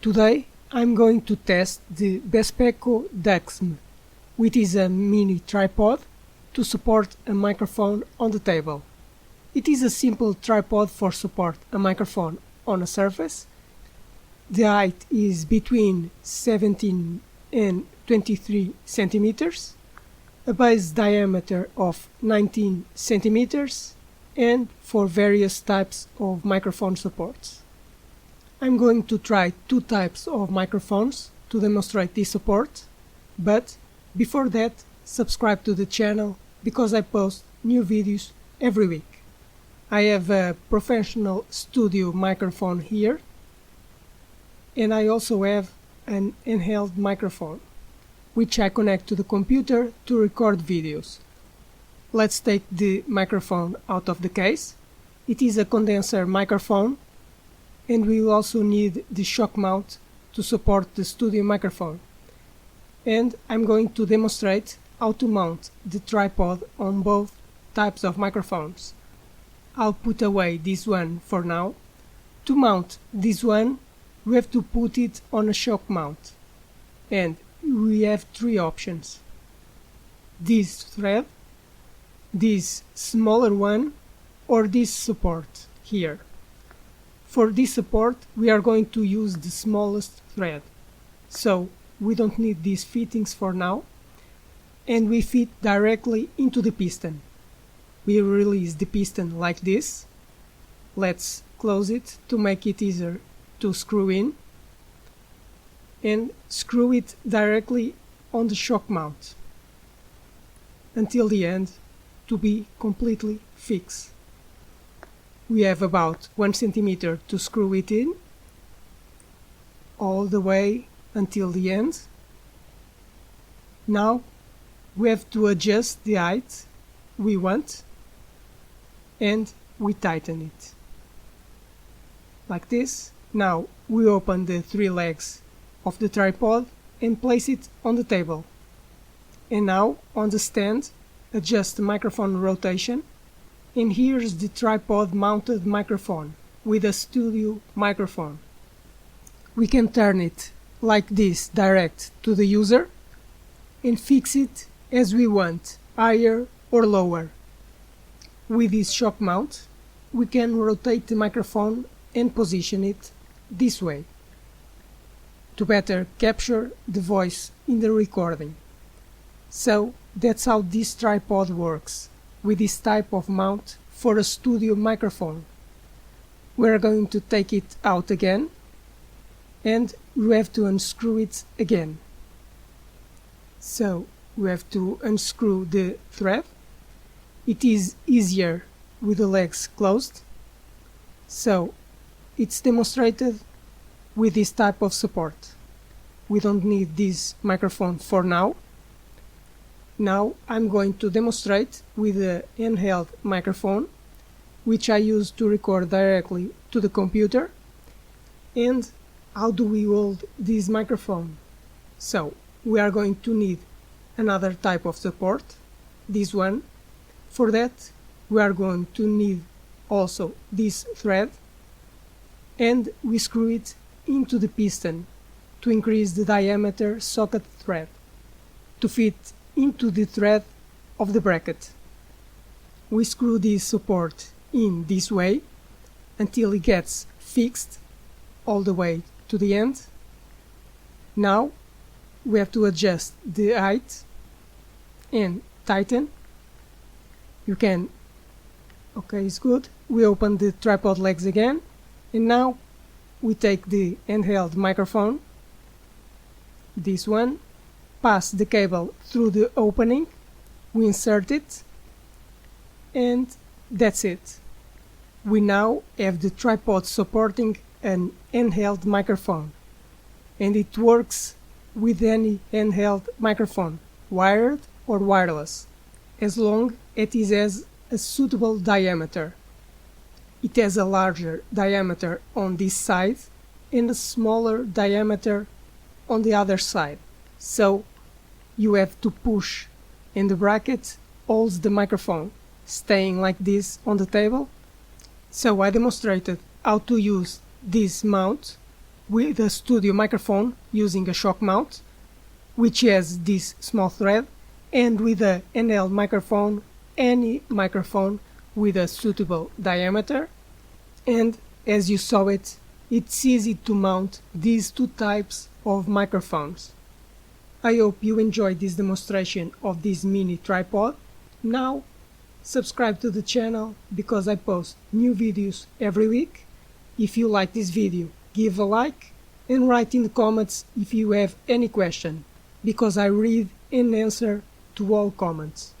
Today I'm going to test the Bespeco Ducksm, which is a mini tripod to support a microphone on the table. It is a simple tripod for support a microphone on a surface. The height is between 17 and 23 centimeters, a base diameter of 19 centimeters, and for various types of microphone supports. I'm going to try two types of microphones to demonstrate this support, but before that, subscribe to the channel because I post new videos every week. I have a professional studio microphone here, and I also have an handheld microphone, which I connect to the computer to record videos. Let's take the microphone out of the case. It is a condenser microphone, and we will also need the shock mount to support the studio microphone. And I'm going to demonstrate how to mount the tripod on both types of microphones. I'll put away this one for now. To mount this one, we have to put it on a shock mount, and we have three options: this thread, this smaller one, or this support here. For this support we are going to use the smallest thread, so we don't need these fittings for now, and we fit directly into the piston. We release the piston like this. Let's close it to make it easier to screw in, and screw it directly on the shock mount until the end to be completely fixed. We have about 1 centimeter to screw it in, all the way until the end. Now we have to adjust the height we want, and we tighten it like this. Now we open the three legs of the tripod and place it on the table, and now on the stand adjust the microphone rotation, and here's the tripod mounted microphone with a studio microphone. We can turn it like this direct to the user and fix it as we want, higher or lower. With this shock mount we can rotate the microphone and position it this way to better capture the voice in the recording. So that's how this tripod works, with this type of mount for a studio microphone. We're going to take it out again, and we have to unscrew it again. So we have to unscrew the thread. It is easier with the legs closed, so it's demonstrated with this type of support. We don't need this microphone for now. Now I'm going to demonstrate with a handheld microphone, which I use to record directly to the computer. And how do we hold this microphone? So we are going to need another type of support, this one. For that we are going to need also this thread, and we screw it into the piston to increase the diameter socket thread to fit into the thread of the bracket. We screw this support in this way until it gets fixed all the way to the end. Now we have to adjust the height and tighten. You can, okay, it's good. We open the tripod legs again, and now we take the handheld microphone, this one, pass the cable through the opening, we insert it, and that's it. We now have the tripod supporting an handheld microphone, and it works with any handheld microphone, wired or wireless, as long as it has a suitable diameter. It has a larger diameter on this side and a smaller diameter on the other side, so you have to push, and the bracket holds the microphone, staying like this on the table. So I demonstrated how to use this mount with a studio microphone using a shock mount, which has this small thread, and with a handheld microphone, any microphone with a suitable diameter. And as you saw it's easy to mount these two types of microphones. I hope you enjoyed this demonstration of this mini tripod. Now subscribe to the channel because I post new videos every week. If you like this video, give a like and write in the comments if you have any question, because I read and answer to all comments.